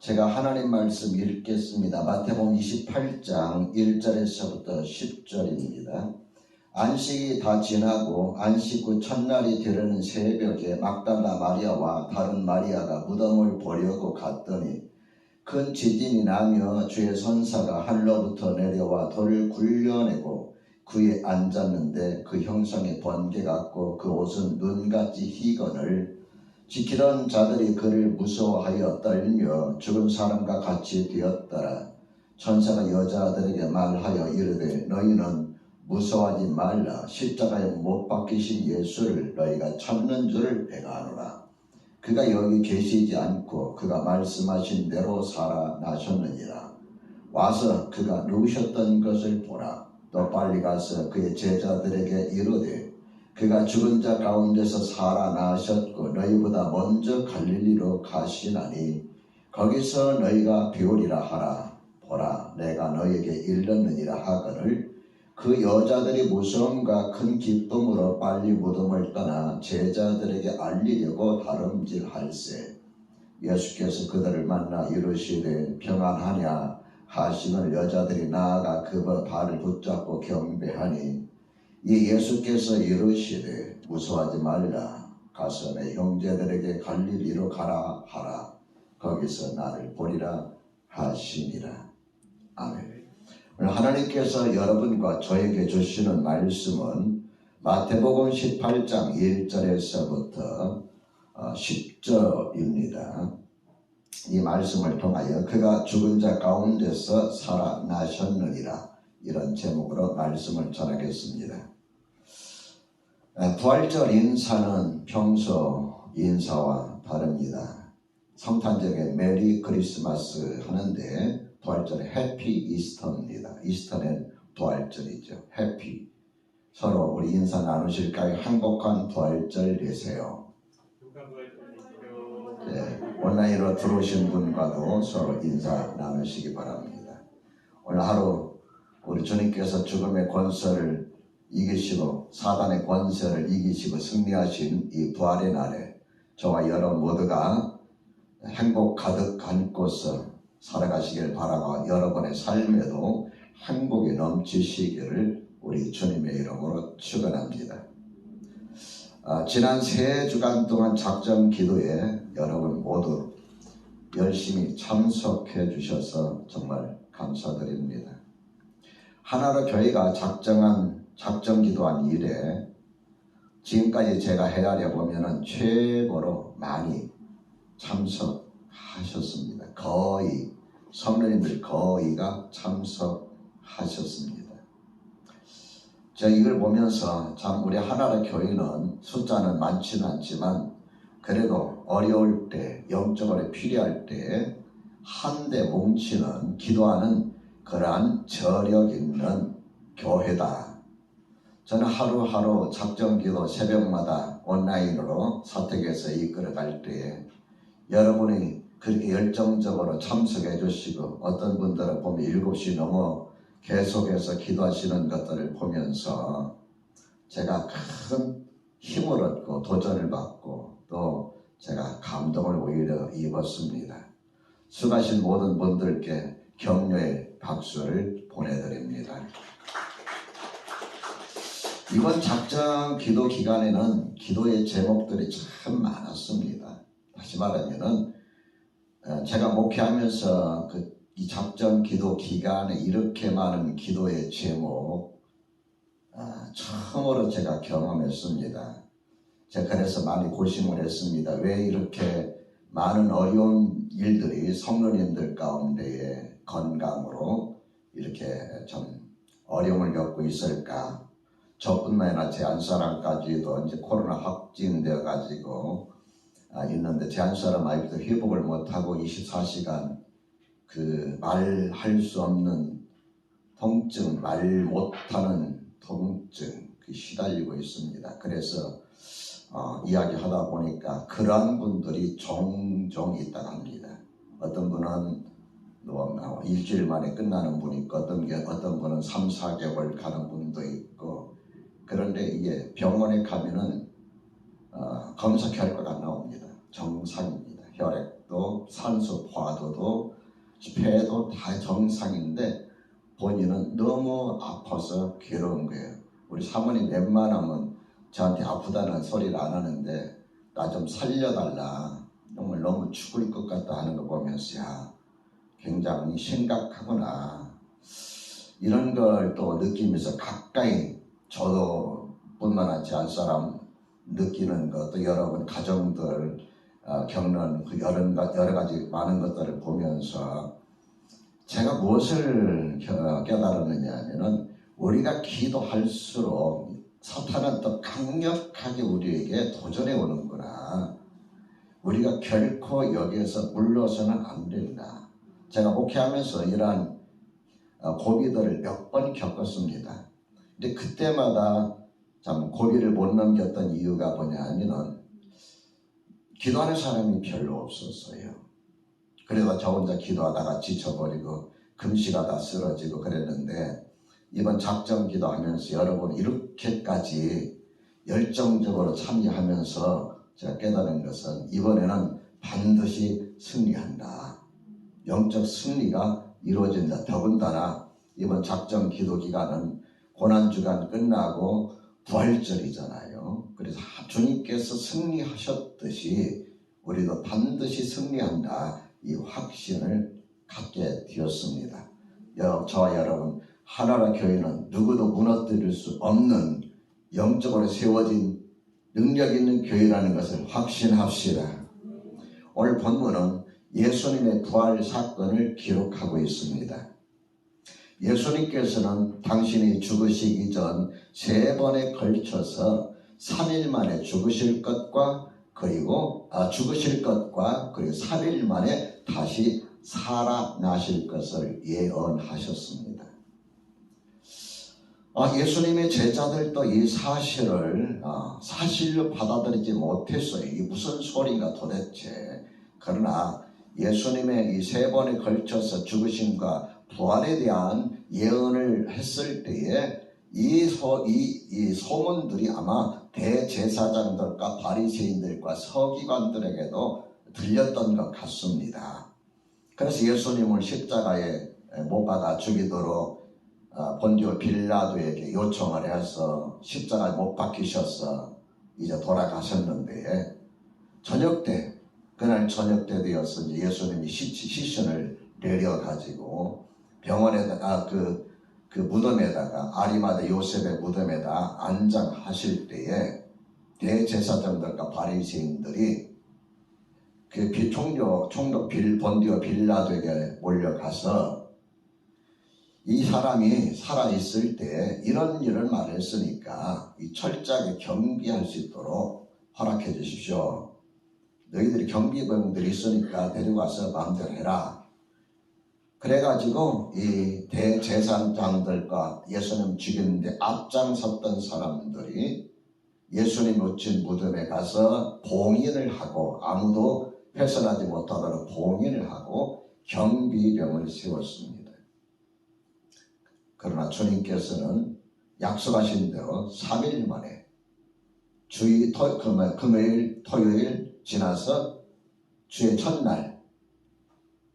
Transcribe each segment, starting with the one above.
제가 하나님 말씀 읽겠습니다. 마태복음 28장 1절에서부터 10절입니다. 안식이 다 지나고 안식 후 첫날이 되려는 새벽에 막달라 마리아와 다른 마리아가 무덤을 보려고 갔더니 큰 지진이 나며 주의 선사가 하늘로부터 내려와 돌을 굴려내고 그에 앉았는데 그 형상이 번개 같고 그 옷은 눈같이 희건을 지키던 자들이 그를 무서워하여 떨며 죽은 사람과 같이 되었더라. 천사가 여자들에게 말하여 이르되 너희는 무서워하지 말라. 십자가에 못 박히신 예수를 너희가 찾는 줄을 내가 아노라. 그가 여기 계시지 않고 그가 말씀하신 대로 살아나셨느니라. 와서 그가 누우셨던 것을 보라. 또 빨리 가서 그의 제자들에게 이르되 그가 죽은 자 가운데서 살아나셨고 너희보다 먼저 갈릴리로 가시나니 거기서 너희가 배우리라 하라. 보라, 내가 너희에게 일렀느니라 하거늘 그 여자들이 무서움과 큰 기쁨으로 빨리 무덤을 떠나 제자들에게 알리려고 다름질할세. 예수께서 그들을 만나 이르시되 평안하냐 하시는 여자들이 나아가 그 발을 붙잡고 경배하니 이 예수께서 이르시되 무서워하지 말라. 가서 내 형제들에게 갈릴리로 가라 하라. 거기서 나를 보리라 하시니라. 아멘. 오늘 하나님께서 여러분과 저에게 주시는 말씀은 마태복음 18장 1절에서부터 10절입니다. 이 말씀을 통하여 그가 죽은 자 가운데서 살아나셨느니라, 이런 제목으로 말씀을 전하겠습니다. 부활절 인사는 평소 인사와 다릅니다. 성탄절에 메리 크리스마스 하는데 부활절에 해피 이스터입니다. 이스터는 부활절이죠. 해피. 서로 우리 인사 나누실까요? 행복한 부활절 되세요. 네, 온라인으로 들어오신 분과도 서로 인사 나누시기 바랍니다. 오늘 하루 우리 주님께서 죽음의 권세를 이기시고 사단의 권세를 이기시고 승리하신 이 부활의 날에 저와 여러분 모두가 행복 가득 안고서 살아가시길 바라고 여러분의 삶에도 행복이 넘치시기를 우리 주님의 이름으로 축원합니다. 지난 3주간 동안 작정 기도에 여러분 모두 열심히 참석해 주셔서 정말 감사드립니다. 하나로 교회가 작정 기도한 이래 지금까지 제가 헤아려 보면은 최고로 많이 참석하셨습니다. 거의 성도님들 거의가 참석하셨습니다. 제가 이걸 보면서 참 우리 하나로 교회는 숫자는 많지는 않지만 그래도 어려울 때, 영적으로 필요할 때 한데 뭉치는 기도하는 그러한 저력 있는 교회다. 저는 하루하루 작정기도 새벽마다 온라인으로 사택에서 이끌어갈 때에 여러분이 그렇게 열정적으로 참석해 주시고 어떤 분들은 보면 7시 넘어 계속해서 기도하시는 것들을 보면서 제가 큰 힘을 얻고 도전을 받고 또 제가 감동을 오히려 입었습니다. 수고하신 모든 분들께 격려의 박수를 보내드립니다. 이번 작정 기도 기간에는 기도의 제목들이 참 많았습니다. 다시 말하면은 제가 목회하면서 이 작정 기도 기간에 이렇게 많은 기도의 제목 처음으로 제가 경험했습니다. 제가 그래서 많이 고심을 했습니다. 왜 이렇게 많은 어려운 일들이 성도님들 가운데에 건강으로 이렇게 좀 어려움을 겪고 있을까? 저뿐만 아니라 제 안사람까지도 이제 코로나 확진되어 가지고 있는데 제 안사람 아이도 회복을 못하고 24시간 그 말할 수 없는 통증, 말 못하는 통증 시달리고 있습니다. 그래서 이야기하다 보니까 그러한 분들이 종종 있다고 합니다. 어떤 분은 일주일 만에 끝나는 분이 있고 어떤 분은 3, 4개월 가는 분도 있고 그런데 이게 병원에 가면은 검사 결과가 나옵니다. 정상입니다. 혈액도 혈압도 산소 포화도도 폐도 다 정상인데 본인은 너무 아파서 괴로운 거예요. 우리 사모님 웬만하면 저한테 아프다는 소리를 안 하는데 나 좀 살려달라, 정말 너무 죽을 것 같다 하는 거 보면서 야, 굉장히 심각하구나, 이런 걸 또 느끼면서 가까이 저도 뿐만 아니라 한 사람 느끼는 것도 여러분 가정들 겪는 그 여러 가지 많은 것들을 보면서 제가 무엇을 깨달았느냐 하면은 우리가 기도할수록 사탄은 더 강력하게 우리에게 도전해 오는구나. 우리가 결코 여기에서 물러서는 안 된다. 제가 목회하면서 이러한 고비들을 몇 번 겪었습니다. 근데 그때마다 참 고비를 못 넘겼던 이유가 뭐냐 하면은 기도하는 사람이 별로 없었어요. 그래서 저 혼자 기도하다가 지쳐버리고 금식하다 쓰러지고 그랬는데 이번 작정 기도하면서 여러분 이렇게까지 열정적으로 참여하면서 제가 깨달은 것은 이번에는 반드시 승리한다. 영적 승리가 이루어진다. 더군다나 이번 작정 기도 기간은 고난주간 끝나고 부활절이잖아요. 그래서 주님께서 승리하셨듯이 우리도 반드시 승리한다. 이 확신을 갖게 되었습니다. 저와 여러분, 하나라 교회는 누구도 무너뜨릴 수 없는 영적으로 세워진 능력 있는 교회라는 것을 확신합시다. 오늘 본문은 예수님의 부활 사건을 기록하고 있습니다. 예수님께서는 당신이 죽으시기 전 3번에 걸쳐서 3일 만에 죽으실 것과 그리고 3일 만에 다시 살아나실 것을 예언하셨습니다. 예수님의 제자들도 이 사실을 사실로 받아들이지 못했어요. 이게 무슨 소리가 도대체. 그러나 예수님의 이 3번에 걸쳐서 죽으심과 부활에 대한 예언을 했을 때에 이 소문들이 아마 대제사장들과 바리새인들과 서기관들에게도 들렸던 것 같습니다. 그래서 예수님을 십자가에 못 박아 죽이도록 본디오 빌라도에게 요청을 해서 십자가에 못 박히셔서 이제 돌아가셨는데 그날 저녁 때 되어서 예수님이 시신을 내려가지고 병원에다가 그 무덤에다가 아리마다 요셉의 무덤에다 안장하실 때에 대제사장들과 바리새인들이 그 총독 본디오 빌라도에게 몰려가서 이 사람이 살아있을 때 이런 일을 말했으니까 이 철저하게 경비할 수 있도록 허락해 주십시오. 너희들이 경비병들이 있으니까 데려가서 마음대로 해라. 그래가지고 이 대제사장들과 예수님 죽이는데 앞장섰던 사람들이 예수님 묻힌 무덤에 가서 봉인을 하고 아무도 훼손하지 못하도록 봉인을 하고 경비병을 세웠습니다. 그러나 주님께서는 약속하신 대로 3일 만에 금요일, 토요일 지나서 주의 첫날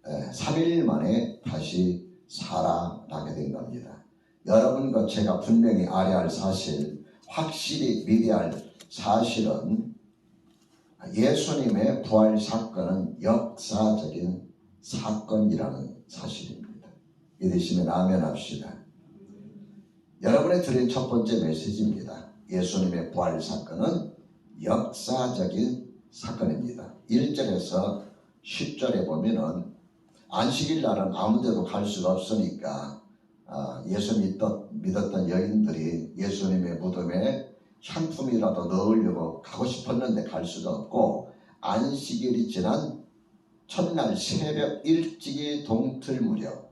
3일 만에 다시 살아나게 된 겁니다. 여러분과 제가 분명히 알아야 할 사실, 확실히 믿어야 할 사실은 예수님의 부활 사건은 역사적인 사건이라는 사실입니다. 믿으시면 아멘 합시다. 여러분의 드린 첫 번째 메시지입니다. 예수님의 부활 사건은 역사적인 사건입니다. 1절에서 10절에 보면은 안식일 날은 아무 데도 갈 수가 없으니까 예수 믿었던 여인들이 예수님의 무덤에 향품이라도 넣으려고 가고 싶었는데 갈 수가 없고 안식일이 지난 첫날 새벽 일찍이 동틀 무렵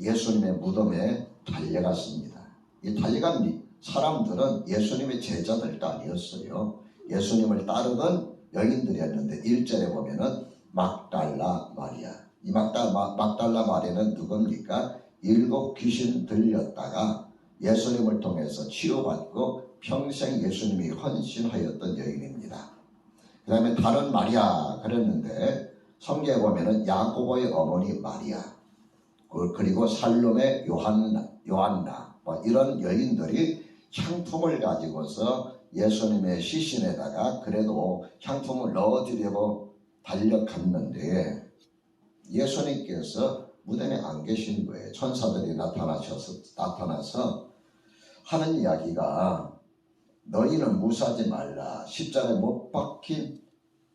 예수님의 무덤에 달려갔습니다. 이 달려간 사람들은 예수님의 제자들도 아니었어요. 예수님을 따르던 여인들이었는데 1절에 보면은 막달라 마리아. 이 막달라 마리아는 누굽니까? 7 귀신 들렸다가 예수님을 통해서 치유받고 평생 예수님이 헌신하였던 여인입니다. 그 다음에 다른 마리아 그랬는데 성경에 보면은 야고보의 어머니 마리아, 그리고 살롬의 요한나 뭐 이런 여인들이 향품을 가지고서 예수님의 시신에다가 그래도 향품을 넣어드리려고 달려갔는데 예수님께서 무덤에 안 계신 거예요. 천사들이 나타나서 하는 이야기가 너희는 무사하지 말라. 십자가에 못 박힌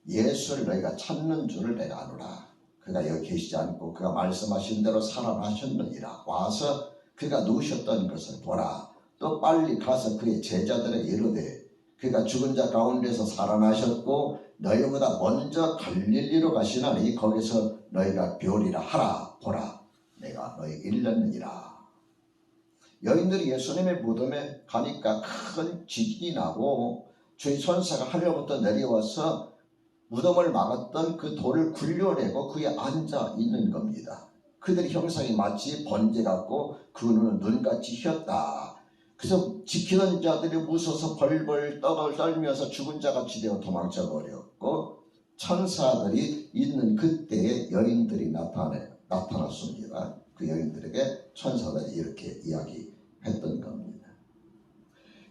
예수를 너희가 찾는 줄을 내가 아노라. 그가 여기 계시지 않고 그가 말씀하신 대로 살아나셨느니라. 와서 그가 누우셨던 것을 보라. 또 빨리 가서 그의 제자들에게 이르되 그가 죽은 자 가운데서 살아나셨고 너희보다 먼저 갈릴리로 가시나니 거기서 너희가 뵈리라 하라. 보라, 내가 너희 일렀느니라. 여인들이 예수님의 무덤에 가니까 큰 지진이 나고 주의 천사가 하늘로부터 내려와서 무덤을 막았던 그 돌을 굴려내고 그에 앉아 있는 겁니다. 그들의 형상이 마치 번개 같고 그 눈은 눈같이 휘었다. 그래서 지키던 자들이 무서워서 벌벌 떨면서 죽은 자같이 되어 도망쳐 버렸고 천사들이 있는 그때에 여인들이 나타났습니다. 그 여인들에게 천사들이 이렇게 이야기했던 겁니다.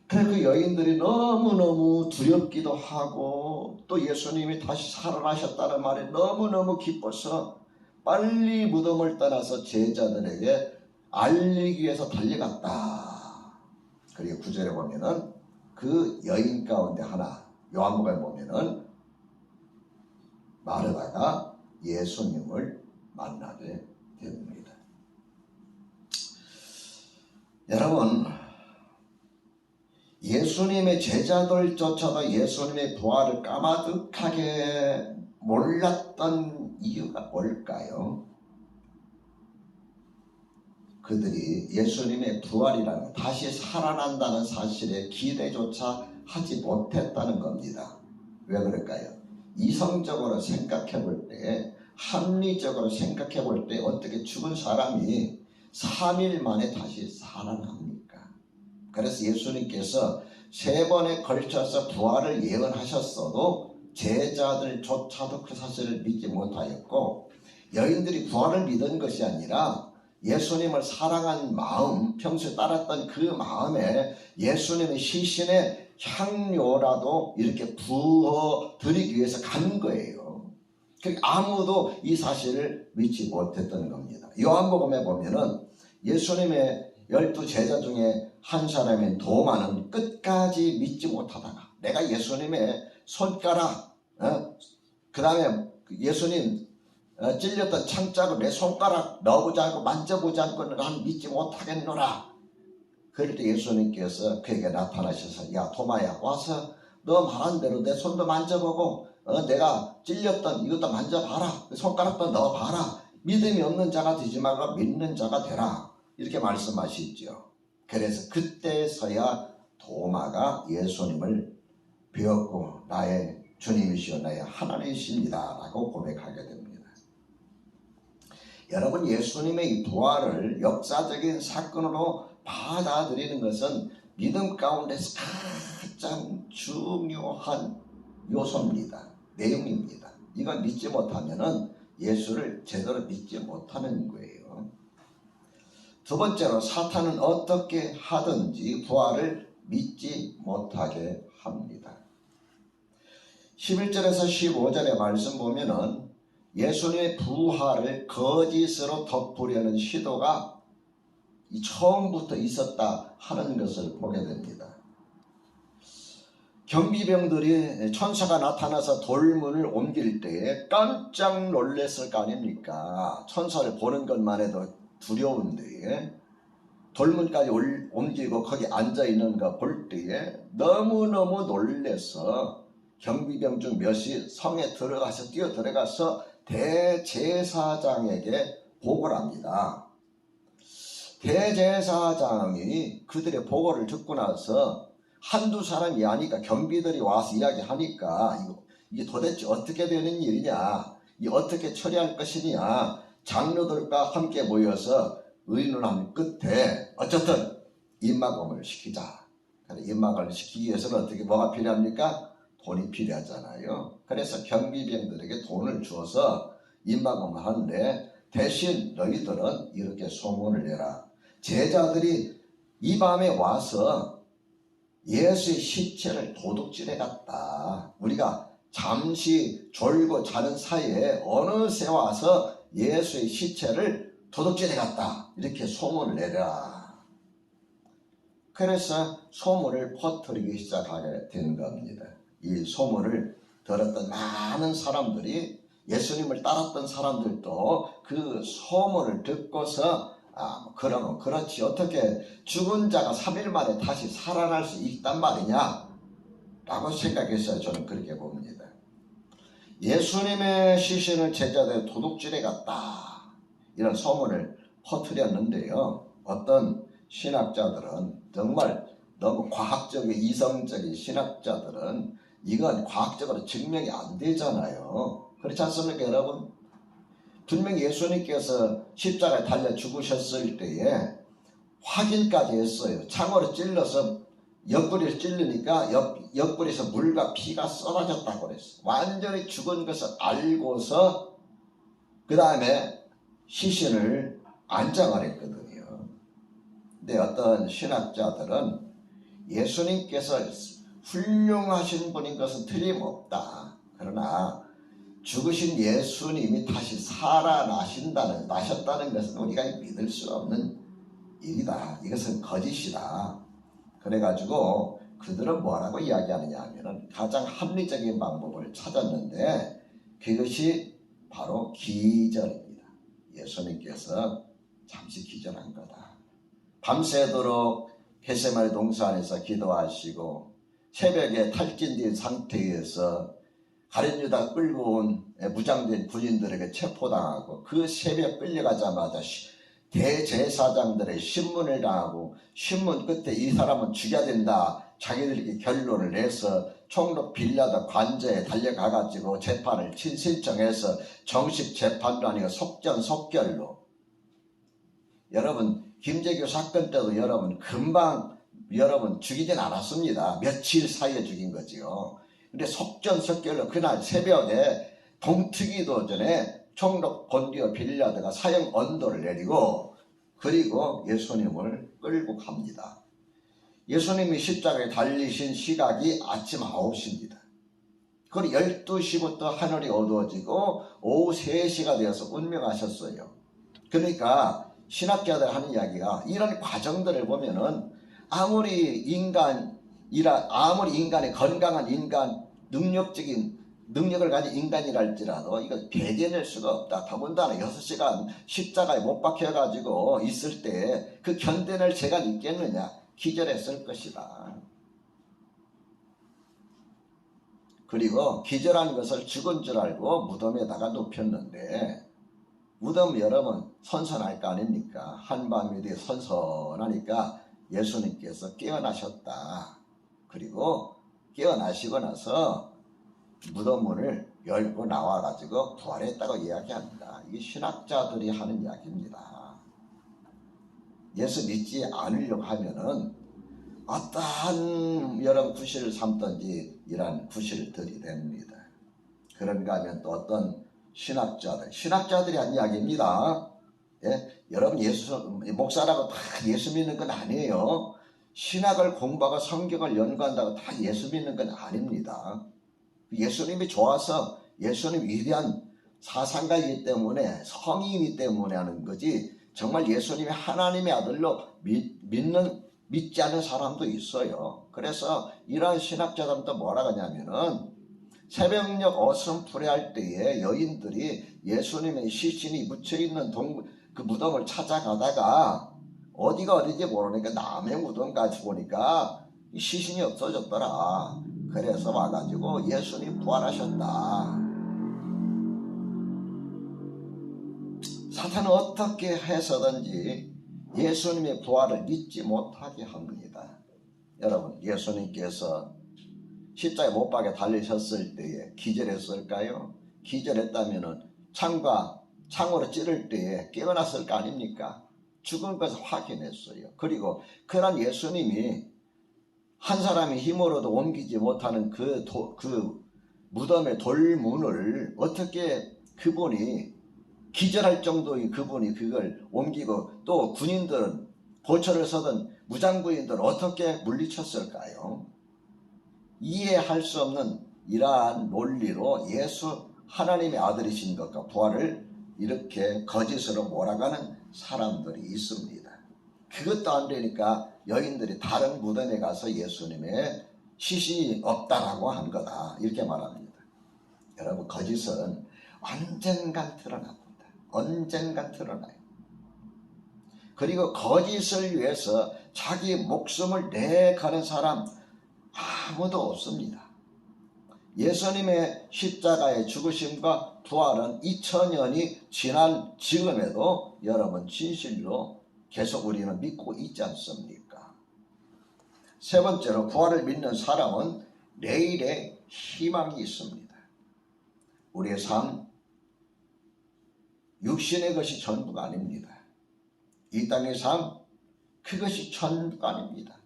그래서 그 여인들이 너무너무 두렵기도 하고 또 예수님이 다시 살아나셨다는 말에 너무너무 기뻐서 빨리 무덤을 떠나서 제자들에게 알리기 위해서 달려갔다. 그리고 9절에 보면은 그 여인 가운데 하나, 요한복음에 보면은 마르다가 예수님을 만나게 됩니다. 여러분, 예수님의 제자들조차도 예수님의 부활을 까마득하게 몰랐던 이유가 뭘까요? 그들이 예수님의 부활이라는 다시 살아난다는 사실에 기대조차 하지 못했다는 겁니다. 왜 그럴까요? 이성적으로 생각해 볼 때, 합리적으로 생각해 볼 때 어떻게 죽은 사람이 3일 만에 다시 살아납니까? 그래서 예수님께서 3번에 걸쳐서 부활을 예언하셨어도 제자들조차도 그 사실을 믿지 못하였고 여인들이 부활을 믿은 것이 아니라 예수님을 사랑한 마음, 평소에 따랐던 그 마음에 예수님의 시신에 향료라도 이렇게 부어 드리기 위해서 간 거예요. 아무도 이 사실을 믿지 못했던 겁니다. 요한복음에 보면은 예수님의 12 제자 중에 한 사람인 도마는 끝까지 믿지 못하다가 내가 예수님의 손가락, 그 다음에 예수님 찔렸던 창자로 내 손가락 넣어보지 않고 만져보지 않고는 난 믿지 못하겠노라. 그럴 때 예수님께서 그에게 나타나셔서 야 도마야 와서 너 말한 대로 내 손도 만져보고 내가 찔렸던 이것도 만져봐라. 손가락도 넣어봐라. 믿음이 없는 자가 되지 말고 믿는 자가 되라. 이렇게 말씀하시죠. 그래서 그때서야 도마가 예수님을 배웠고 나의 주님이시여 나의 하나님이십니다 라고 고백하게 됩니다. 여러분, 예수님의 이 부활을 역사적인 사건으로 받아들이는 것은 믿음 가운데서 가장 중요한 요소입니다. 내용입니다. 이걸 믿지 못하면 예수를 제대로 믿지 못하는 거예요. 두 번째로 사탄은 어떻게 하든지 부활을 믿지 못하게 합니다. 11절에서 15절의 말씀 보면은 예수님의 부활을 거짓으로 덮으려는 시도가 처음부터 있었다 하는 것을 보게 됩니다. 경비병들이 천사가 나타나서 돌문을 옮길 때에 깜짝 놀랐을 거 아닙니까? 천사를 보는 것만 해도 두려운데 돌문까지 옮기고 거기 앉아있는 거 볼 때에 너무너무 놀라서 경비병 중 몇이 성에 들어가서 뛰어 들어가서 대제사장에게 보고를 합니다. 대제사장이 그들의 보고를 듣고 나서 한두 사람이 아니까 경비들이 와서 이야기하니까 이게 도대체 어떻게 되는 일이냐, 이 어떻게 처리할 것이냐, 장로들과 함께 모여서 의논한 끝에 어쨌든 입막음을 시키자. 입막음을 시키기 위해서는 어떻게 뭐가 필요합니까? 돈이 필요하잖아요. 그래서 경비병들에게 돈을 주어서 임하고만 하는데 대신 너희들은 이렇게 소문을 내라. 제자들이 이 밤에 와서 예수의 시체를 도둑질해 갔다. 우리가 잠시 졸고 자는 사이에 어느새 와서 예수의 시체를 도둑질해 갔다. 이렇게 소문을 내라. 그래서 소문을 퍼뜨리기 시작하게 된 겁니다. 이 소문을 들었던 많은 사람들이, 예수님을 따랐던 사람들도 그 소문을 듣고서 그러면 그렇지, 어떻게 죽은 자가 3일 만에 다시 살아날 수 있단 말이냐 라고 생각했어요. 저는 그렇게 봅니다. 예수님의 시신을 제자들이 도둑질해 갔다, 이런 소문을 퍼뜨렸는데요. 어떤 신학자들은, 정말 너무 과학적인 이성적인 신학자들은 이건 과학적으로 증명이 안 되잖아요. 그렇지 않습니까 여러분? 분명히 예수님께서 십자가에 달려 죽으셨을 때에 확인까지 했어요. 창으로 찔러서 옆구리를 찔르니까 옆구리에서 물과 피가 쏟아졌다고 그랬어요. 완전히 죽은 것을 알고서 그 다음에 시신을 안장을 했거든요. 근데 어떤 신학자들은 예수님께서 훌륭하신 분인 것은 틀림없다. 그러나 죽으신 예수님이 다시 나셨다는 것은 우리가 믿을 수 없는 일이다. 이것은 거짓이다. 그래가지고 그들은 뭐라고 이야기하느냐 하면은 가장 합리적인 방법을 찾았는데 그것이 바로 기절입니다. 예수님께서 잠시 기절한 거다. 밤새도록 겟세마네 동산에서 기도하시고 새벽에 탈진된 상태에서 가룟 유다 끌고 온 무장된 군인들에게 체포당하고 그 새벽 끌려가자마자 대제사장들의 신문을 당하고 신문 끝에 이 사람은 죽여야 된다, 자기들에게 결론을 내서 총독 빌라도 관저에 달려가가지고 재판을 신청해서 정식 재판도 아니고 속전속결로. 여러분 김재규 사건 때도 여러분 금방 죽이진 않았습니다. 며칠 사이에 죽인 거지요. 근데 속전속결로 그날 새벽에 동트기도 전에 총독 본디오 빌라드가 사형 언도를 내리고 그리고 예수님을 끌고 갑니다. 예수님이 십자가에 달리신 시각이 아침 9시입니다. 그리고 12시부터 하늘이 어두워지고 오후 3시가 되어서 운명하셨어요. 그러니까 신학자들 하는 이야기가 이런 과정들을 보면은 아무리 인간의 건강한 능력을 가진 인간이랄지라도 이거 배제낼 수가 없다. 더군다나 6시간 십자가에 못 박혀가지고 있을 때 그 견뎌낼 재가 있겠느냐. 기절했을 것이다. 그리고 기절한 것을 죽은 줄 알고 무덤에다가 눕혔는데, 무덤 여러분 선선할 거 아닙니까? 한밤이 되어 선선하니까 예수님께서 깨어나셨다. 그리고 깨어나시고 나서 무덤 문을 열고 나와가지고 부활했다고 이야기합니다. 이게 신학자들이 하는 이야기입니다. 예수 믿지 않으려고 하면은 어떠한 여러분 구실을 삼든지 이런 구실을 들이댑니다. 그런가 하면 또 어떤 신학자들이 한 이야기입니다. 예? 여러분 목사라고 다 예수 믿는 건 아니에요. 신학을 공부하고 성경을 연구한다고 다 예수 믿는 건 아닙니다. 예수님이 좋아서 예수님 위대한 사상가이기 때문에 성인이기 때문에 하는 거지, 정말 예수님이 하나님의 아들로 믿지 않는 사람도 있어요. 그래서 이러한 신학자들도 뭐라고 하냐면은 새벽녘 어슴푸레할 때에 여인들이 예수님의 시신이 묻혀있는 그 무덤을 찾아가다가 어디가 어딘지 모르니까 남의 무덤까지 보니까 시신이 없어졌더라. 그래서 와가지고 예수님 부활하셨다. 사탄은 어떻게 해서든지 예수님의 부활을 믿지 못하게 합니다. 여러분, 예수님께서 십자가에 못 박혀 달리셨을 때에 기절했을까요? 기절했다면 창으로 찌를 때에 깨어났을 거 아닙니까? 죽은 것을 확인했어요. 그리고 그런 예수님이 한 사람의 힘으로도 옮기지 못하는 그 무덤의 돌문을 어떻게 그분이 기절할 정도의 그분이 그걸 옮기고 또 군인들은 보초를 서던 무장부인들은 어떻게 물리쳤을까요? 이해할 수 없는 이러한 논리로 예수 하나님의 아들이신 것과 부활을 이렇게 거짓으로 몰아가는 사람들이 있습니다. 그것도 안 되니까 여인들이 다른 무덤에 가서 예수님의 시신이 없다라고 한 거다 이렇게 말합니다. 여러분, 거짓은 언젠간 드러납니다. 언젠간 드러나요. 그리고 거짓을 위해서 자기 목숨을 내가는 사람 아무도 없습니다. 예수님의 십자가의 죽으심과 부활은 2000년이 지난 지금에도 여러분 진실로 계속 우리는 믿고 있지 않습니까? 세 번째로, 부활을 믿는 사람은 내일의 희망이 있습니다. 우리의 삶, 육신의 것이 전부가 아닙니다. 이 땅의 삶, 그것이 전부가 아닙니다.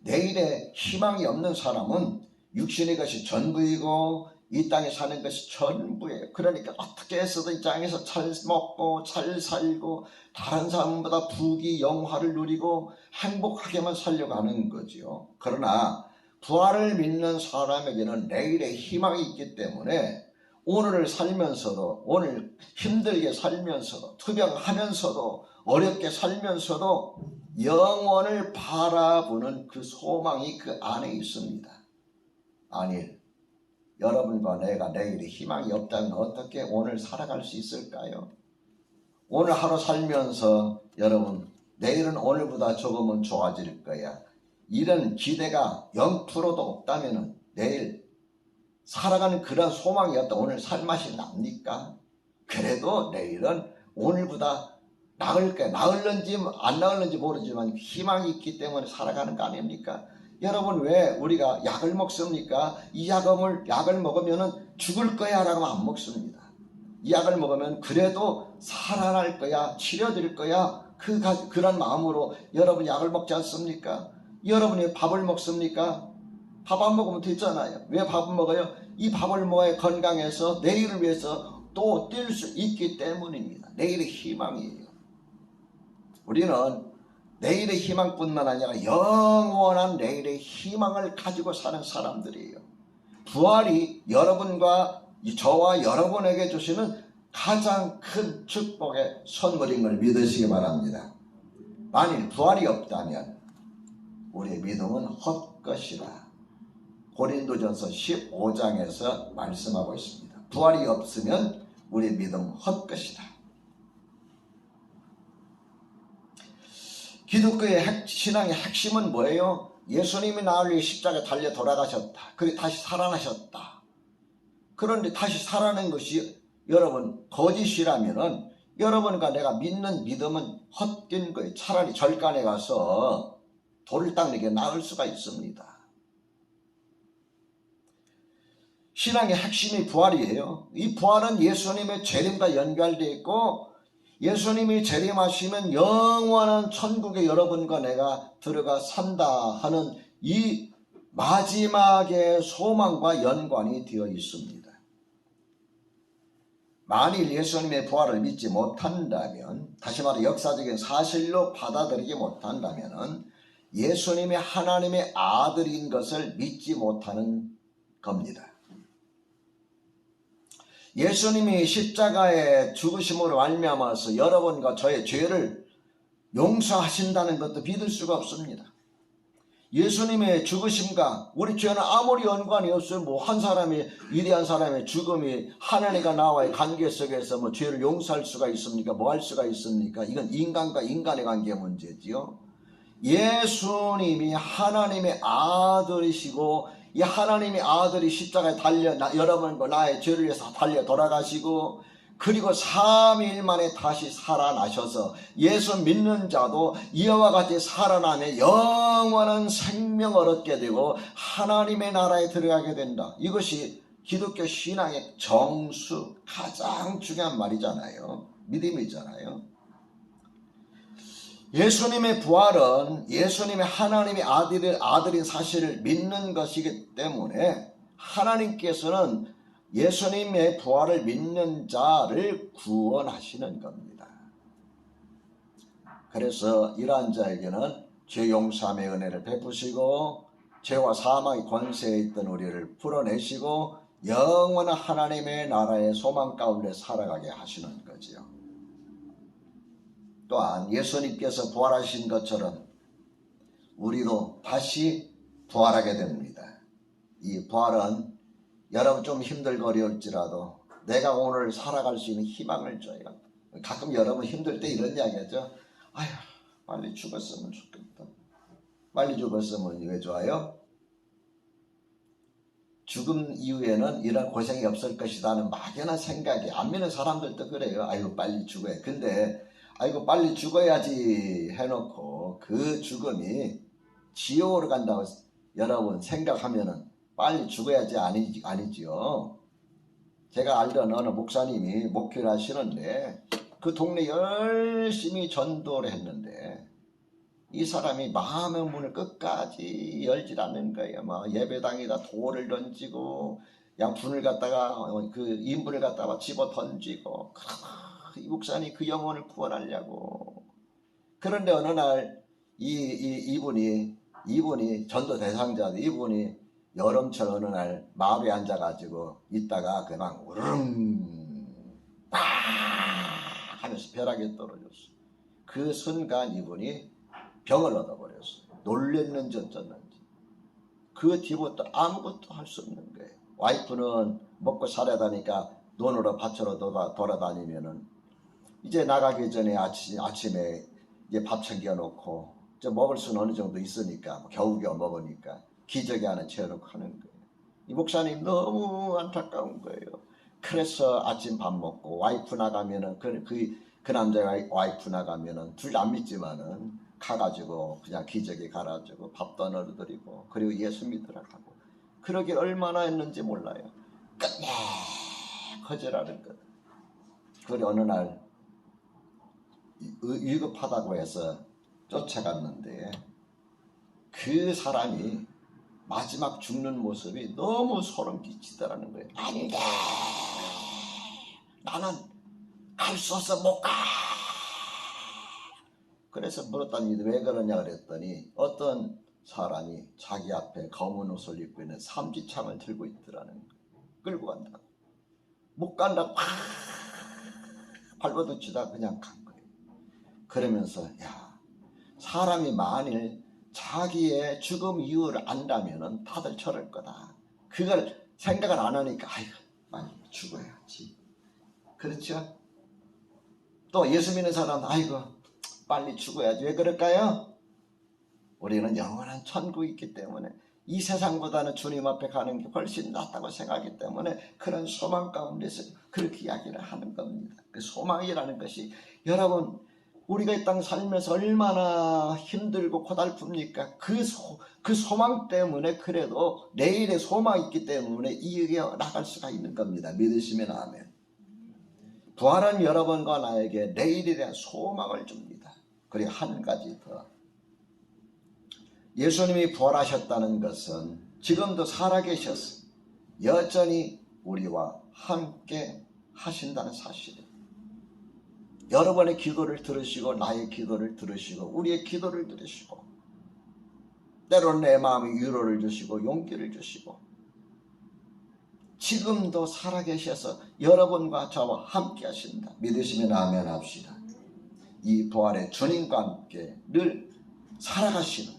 내일에 희망이 없는 사람은 육신의 것이 전부이고 이 땅에 사는 것이 전부예요. 그러니까 어떻게 해서든 이 땅에서 잘 먹고 잘 살고 다른 사람보다 부귀 영화를 누리고 행복하게만 살려고 하는 거지요. 그러나 부활을 믿는 사람에게는 내일의 희망이 있기 때문에 오늘을 살면서도, 오늘 힘들게 살면서도, 투병하면서도, 어렵게 살면서도 영원을 바라보는 그 소망이 그 안에 있습니다. 아니, 여러분과 내가 내일의 희망이 없다면 어떻게 오늘 살아갈 수 있을까요? 오늘 하루 살면서 여러분, 내일은 오늘보다 조금은 좋아질 거야, 이런 기대가 0%도 없다면 내일 살아가는 그런 소망이 없다 오늘 살맛이 납니까? 그래도 내일은 오늘보다 나을 거야. 나을는지 안 나을는지 모르지만 희망이 있기 때문에 살아가는 거 아닙니까? 여러분, 왜 우리가 약을 먹습니까? 이 약을 먹으면 죽을 거야 라고 안 먹습니다. 이 약을 먹으면 그래도 살아날 거야, 치료될 거야, 그런 마음으로 여러분 약을 먹지 않습니까? 여러분이 밥을 먹습니까? 밥 안 먹으면 되잖아요. 왜 밥을 먹어요? 이 밥을 먹어야 건강해서 내일을 위해서 또 뛸 수 있기 때문입니다. 내일의 희망이에요. 우리는 내일의 희망뿐만 아니라 영원한 내일의 희망을 가지고 사는 사람들이에요. 부활이 여러분과 저와 여러분에게 주시는 가장 큰 축복의 선물인 걸 믿으시기 바랍니다. 만일 부활이 없다면 우리의 믿음은 헛것이라 고린도전서 15장에서 말씀하고 있습니다. 부활이 없으면 우리의 믿음 헛것이다. 기독교의 신앙의 핵심은 뭐예요? 예수님이 나를 위해 십자가에 달려 돌아가셨다. 그리고 다시 살아나셨다. 그런데 다시 살아난 것이 여러분 거짓이라면은 여러분과 내가 믿는 믿음은 헛된 거예요. 차라리 절간에 가서 돌을 닦는 게 나을 수가 있습니다. 신앙의 핵심이 부활이에요. 이 부활은 예수님의 재림과 연결되어 있고 예수님이 재림하시면 영원한 천국에 여러분과 내가 들어가 산다 하는 이 마지막의 소망과 연관이 되어 있습니다. 만일 예수님의 부활을 믿지 못한다면, 다시 말해 역사적인 사실로 받아들이지 못한다면 예수님이 하나님의 아들인 것을 믿지 못하는 겁니다. 예수님이 십자가의 죽으심으로 말미암아서 여러분과 저의 죄를 용서하신다는 것도 믿을 수가 없습니다. 예수님의 죽으심과 우리 죄는 아무리 연관이 없어요. 뭐 한 사람이, 위대한 사람의 죽음이 하나님과 나와의 관계 속에서 뭐 죄를 용서할 수가 있습니까? 뭐 할 수가 있습니까? 이건 인간과 인간의 관계 문제지요. 예수님이 하나님의 아들이시고 이 하나님의 아들이 십자가에 달려 여러분과 나의 죄를 위해서 달려 돌아가시고 그리고 3일 만에 다시 살아나셔서 예수 믿는 자도 이와 같이 살아나며 영원한 생명을 얻게 되고 하나님의 나라에 들어가게 된다. 이것이 기독교 신앙의 정수, 가장 중요한 말이잖아요. 믿음이잖아요. 예수님의 부활은 예수님의 하나님의 아들인 사실을 믿는 것이기 때문에 하나님께서는 예수님의 부활을 믿는 자를 구원하시는 겁니다. 그래서 이러한 자에게는 죄 용서함의 은혜를 베푸시고 죄와 사망의 권세에 있던 우리를 풀어내시고 영원한 하나님의 나라의 소망 가운데 살아가게 하시는 거지요. 또한 예수님께서 부활하신 것처럼 우리도 다시 부활하게 됩니다. 이 부활은 여러분 좀 힘들고 어려울지라도 내가 오늘 살아갈 수 있는 희망을 줘요. 가끔 여러분 힘들 때 이런 이야기 하죠. 아휴, 빨리 죽었으면 좋겠다. 빨리 죽었으면 왜 좋아요? 죽음 이후에는 이런 고생이 없을 것이라는 막연한 생각이, 안 믿는 사람들도 그래요. 아이고 빨리 죽어야. 근데 아이고 빨리 죽어야지 해놓고 그 죽음이 지옥으로 간다고 여러분 생각하면은 빨리 죽어야지 아니지요. 제가 알던 어느 목사님이 목회를 하시는데 그 동네 열심히 전도를 했는데 이 사람이 마음의 문을 끝까지 열질 않는 거예요. 막 예배당에다 돌을 던지고 양푼을 갖다가 그 인분을 갖다가 집어 던지고 이 목사님 그 영혼을 구원하려고. 그런데 어느 날 이분이 전도 대상자인데 이분이 여름철 어느 날 마을에 앉아가지고 있다가 그냥 우르릉 빠 하면서 벼락에 떨어졌어. 그 순간 이분이 병을 얻어버렸어요. 놀랬는지 어쩌는지. 그 뒤부터 아무것도 할 수 없는 거예요. 와이프는 먹고 살아다니까 논으로 밭으로 돌아다니면은 이제 나가기 전에 아침에 이제 밥 챙겨놓고 먹을 수는 어느 정도 있으니까 겨우겨우 먹으니까 기저귀 하나 채워놓고 하는 거예요. 이 목사님 너무 안타까운 거예요. 그래서 아침 밥 먹고 와이프 나가면은 그 남자가 와이프 나가면은 둘 안 믿지만은 가가지고 그냥 기저귀 갈아주고 밥도 넣어드리고 그리고 예수 믿으라고. 그러길 얼마나 했는지 몰라요. 끝내 거절하는 것. 그리고 어느 날 위급하다고 해서 쫓아갔는데 그 사람이 마지막 죽는 모습이 너무 소름 끼치더라는 거예요. 안 돼. 나는 갈 수 없어 못 가. 그래서 물었더니 왜 그러냐 그랬더니 어떤 사람이 자기 앞에 검은 옷을 입고 있는 삼지창을 들고 있더라는 거예요. 끌고 간다고. 못 간다고 발버둥치다 그냥 간 거예요. 그러면서 야, 사람이 만일 자기의 죽음 이유를 안다면은 다들 저럴 거다. 그걸 생각을 안 하니까 아이고 빨리 죽어야지. 그렇죠? 또 예수 믿는 사람은 아이고 빨리 죽어야지. 왜 그럴까요? 우리는 영원한 천국이 있기 때문에 이 세상보다는 주님 앞에 가는 게 훨씬 낫다고 생각하기 때문에 그런 소망 가운데서 그렇게 이야기를 하는 겁니다. 그 소망이라는 것이 여러분 우리가 이 땅 살면서 얼마나 힘들고 고달픕니까? 그 소망 때문에 그래도 내일의 소망이 있기 때문에 이겨 나갈 수가 있는 겁니다. 믿으시면 아멘. 부활은 여러분과 나에게 내일에 대한 소망을 줍니다. 그리고 한 가지 더. 예수님이 부활하셨다는 것은 지금도 살아계셔서 여전히 우리와 함께 하신다는 사실이에요. 여러분의 기도를 들으시고 나의 기도를 들으시고 우리의 기도를 들으시고 때로는 내 마음에 위로를 주시고 용기를 주시고 지금도 살아계셔서 여러분과 저와 함께 하신다. 믿으시면 아멘 합시다. 이 부활의 주님과 함께 늘 살아가시는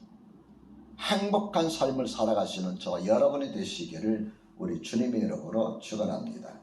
행복한 삶을 살아가시는 저와 여러분이 되시기를 우리 주님의 이름으로 축원합니다.